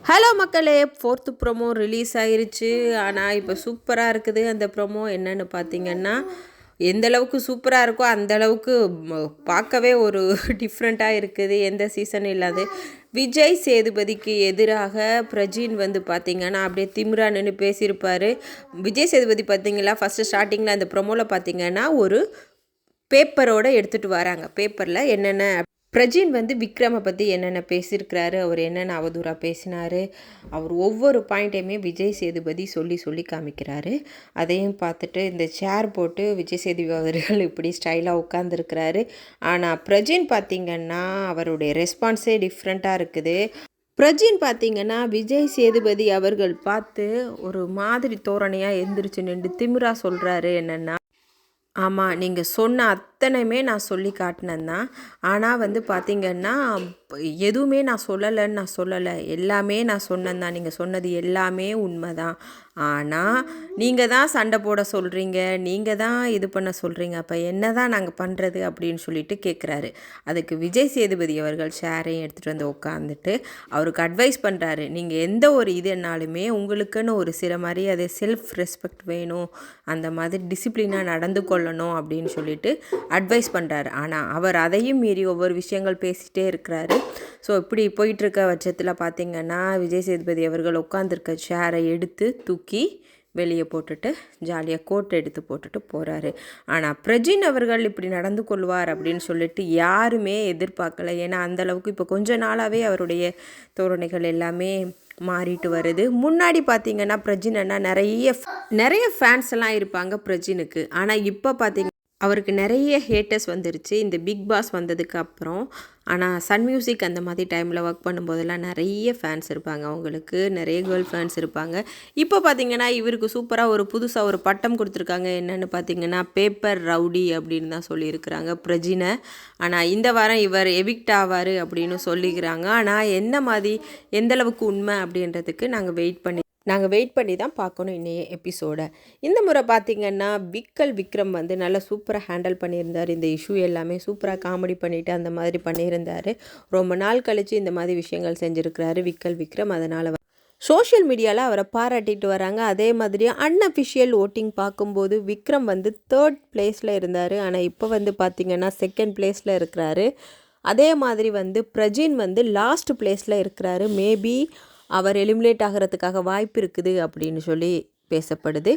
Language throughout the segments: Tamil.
ஹலோ மக்களே, ஃபோர்த்து ப்ரோமோ ரிலீஸ் ஆயிருச்சு. ஆனால் இப்போ சூப்பராக இருக்குது அந்த ப்ரோமோ. என்னென்னு பார்த்தீங்கன்னா, எந்த அளவுக்கு சூப்பராக இருக்கோ அந்த அளவுக்கு பார்க்கவே ஒரு டிஃப்ரெண்ட்டாக இருக்குது. எந்த சீசன் இல்லாது விஜய் சேதுபதிக்கு எதிராக பிரஜின் வந்து பார்த்திங்கன்னா அப்படியே திமிரா நின்று பேசியிருப்பார். விஜய் சேதுபதி பார்த்திங்களா, ஃபஸ்ட்டு ஸ்டார்டிங்கில் அந்த ப்ரோமோவில் பார்த்திங்கன்னா ஒரு பேப்பரோடு எடுத்துகிட்டு வராங்க. பேப்பரில் என்னென்ன பிரஜின் வந்து விக்ரமை பற்றி என்னென்ன பேசியிருக்கிறாரு, அவர் என்னென்ன அவதூறாக பேசினார், அவர் ஒவ்வொரு பாயிண்ட்டையுமே விஜய் சேதுபதி சொல்லி காமிக்கிறாரு. அதையும் பார்த்துட்டு இந்த சேர் போட்டு விஜய் சேதுபதி அவர்கள் இப்படி ஸ்டைலாக உட்காந்துருக்கிறாரு. ஆனால் பிரஜின் பார்த்திங்கன்னா அவருடைய ரெஸ்பான்ஸே டிஃப்ரெண்ட்டாக இருக்குது. பிரஜின் பார்த்திங்கன்னா விஜய் சேதுபதி அவர்கள் பார்த்து ஒரு மாதிரி தோரணையாக எந்திரிச்சு நின்று திமிரா சொல்கிறாரு. என்னென்னா, ஆமாம், நீங்கள் சொன்ன அத்தனையுமே நான் சொல்லி காட்டினேன் தான். ஆனால் வந்து பார்த்திங்கன்னா எதுவுமே நான் சொல்லலைன்னு நான் சொல்லலை, எல்லாமே நான் சொன்னேன் தான். நீங்கள் சொன்னது எல்லாமே உண்மை தான். ஆனால் நீங்கள் தான் சண்டை போட சொல்கிறீங்க, நீங்கள் தான் இது பண்ண சொல்கிறீங்க, அப்போ என்ன தான் நாங்கள் பண்ணுறது அப்படின்னு சொல்லிட்டு கேட்குறாரு. அதுக்கு விஜய் சேதுபதி அவர்கள் ஷேரையும் எடுத்துகிட்டு வந்து உட்காந்துட்டு அவருக்கு அட்வைஸ் பண்ணுறாரு. நீங்கள் எந்த ஒரு இதுனாலுமே உங்களுக்குன்னு ஒரு சில மரியாதை, செல்ஃப் ரெஸ்பெக்ட் வேணும், அந்த மாதிரி டிசிப்ளினாக நடந்து கொள்ளணும் அப்படின்னு சொல்லிட்டு அட்வைஸ் பண்ணுறாரு. ஆனால் அவர் அதையும் மீறி ஒவ்வொரு விஷயங்கள் பேசிகிட்டே இருக்கிறாரு. ஸோ இப்படி போயிட்டுருக்க பட்சத்தில் பார்த்திங்கன்னா விஜய் சேதுபதி அவர்கள் உட்காந்துருக்க சேரை எடுத்து தூக்கி வெளியே போட்டுட்டு ஜாலியாக கோட் எடுத்து போட்டுட்டு போகிறாரு. ஆனால் பிரஜின் அவர்கள் இப்படி நடந்து கொள்வார் அப்படின்னு சொல்லிட்டு யாருமே எதிர்பார்க்கல. ஏன்னா அந்தளவுக்கு இப்போ கொஞ்ச நாளாகவே அவருடைய தோரணைகள் எல்லாமே மாறிட்டு வருது. முன்னாடி பார்த்திங்கன்னா பிரஜின் அண்ணா நிறைய ஃபேன்ஸ் எல்லாம் இருப்பாங்க பிரஜினுக்கு. ஆனால் இப்போ பார்த்திங்க அவருக்கு நிறைய ஹேட்டர்ஸ் வந்துருச்சு இந்த பிக் பாஸ் வந்ததுக்கு அப்புறம். ஆனால் சன் மியூசிக் அந்த மாதிரி டைமில் ஒர்க் பண்ணும்போதெல்லாம் நிறைய ஃபேன்ஸ் இருப்பாங்க, அவங்களுக்கு நிறைய கேர்ள் ஃபேன்ஸ் இருப்பாங்க. இப்போ பார்த்திங்கன்னா இவருக்கு சூப்பராக ஒரு புதுசாக ஒரு பட்டம் கொடுத்துருக்காங்க. என்னென்னு பார்த்திங்கன்னா பேப்பர் ரவுடி அப்படின்னு தான் சொல்லியிருக்கிறாங்க பிரஜினை. ஆனால் இந்த வாரம் இவர் எவிக்ட் ஆவார் அப்படின்னு சொல்லிக்கிறாங்க. ஆனால் என்ன மாதிரி எந்தளவுக்கு உண்மை அப்படின்றதுக்கு நாங்கள் வெயிட் பண்ணி தான் பார்க்கணும் இன்றைய எபிசோடை. இந்த முறை பார்த்திங்கன்னா விக்ரம் வந்து நல்லா சூப்பராக ஹேண்டில் பண்ணியிருந்தார். இந்த இஷ்யூ எல்லாமே சூப்பராக காமெடி பண்ணிவிட்டு அந்த மாதிரி பண்ணியிருந்தார். ரொம்ப நாள் கழித்து இந்த மாதிரி விஷயங்கள் செஞ்சுருக்கிறாரு விக்ரம். அதனால் சோஷியல் மீடியாவில் அவரை பாராட்டிட்டு வராங்க. அதே மாதிரி அன்அஃபிஷியல் ஓட்டிங் பார்க்கும்போது விக்ரம் வந்து 3rd பிளேஸில் இருந்தார். ஆனால் இப்போ வந்து பார்த்திங்கன்னா 2nd பிளேஸில் இருக்கிறாரு. அதே மாதிரி வந்து பிரஜின் வந்து லாஸ்ட் பிளேஸில் இருக்கிறாரு. மேபி அவர் எலிமினேட் ஆகிறதுக்காக வாய்ப்பு இருக்குது அப்படின்னு சொல்லி பேசப்படுது.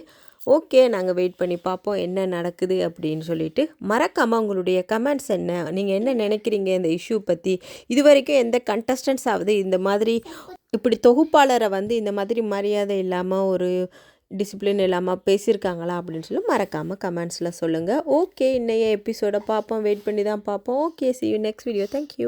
ஓகே, நாங்கள் வெயிட் பண்ணி பார்ப்போம் என்ன நடக்குது அப்படின்னு சொல்லிட்டு. மறக்காமல் உங்களுடைய கமெண்ட்ஸ் என்ன, நீங்கள் என்ன நினைக்கிறீங்க இந்த இஷ்யூ பற்றி? இது வரைக்கும் எந்த கண்டஸ்டன்ஸ் ஆகுது இந்த மாதிரி இப்படி தொகுப்பாளரை வந்து இந்த மாதிரி மரியாதை இல்லாமல் ஒரு டிசிப்ளின் இல்லாமல் பேசியிருக்காங்களா அப்படின்னு சொல்லி மறக்காமல் கமெண்ட்ஸில் சொல்லுங்கள். ஓகே, இன்னைய எபிசோடை பார்ப்போம், வெயிட் பண்ணி தான் பார்ப்போம். Okay, see you next video. Thank you.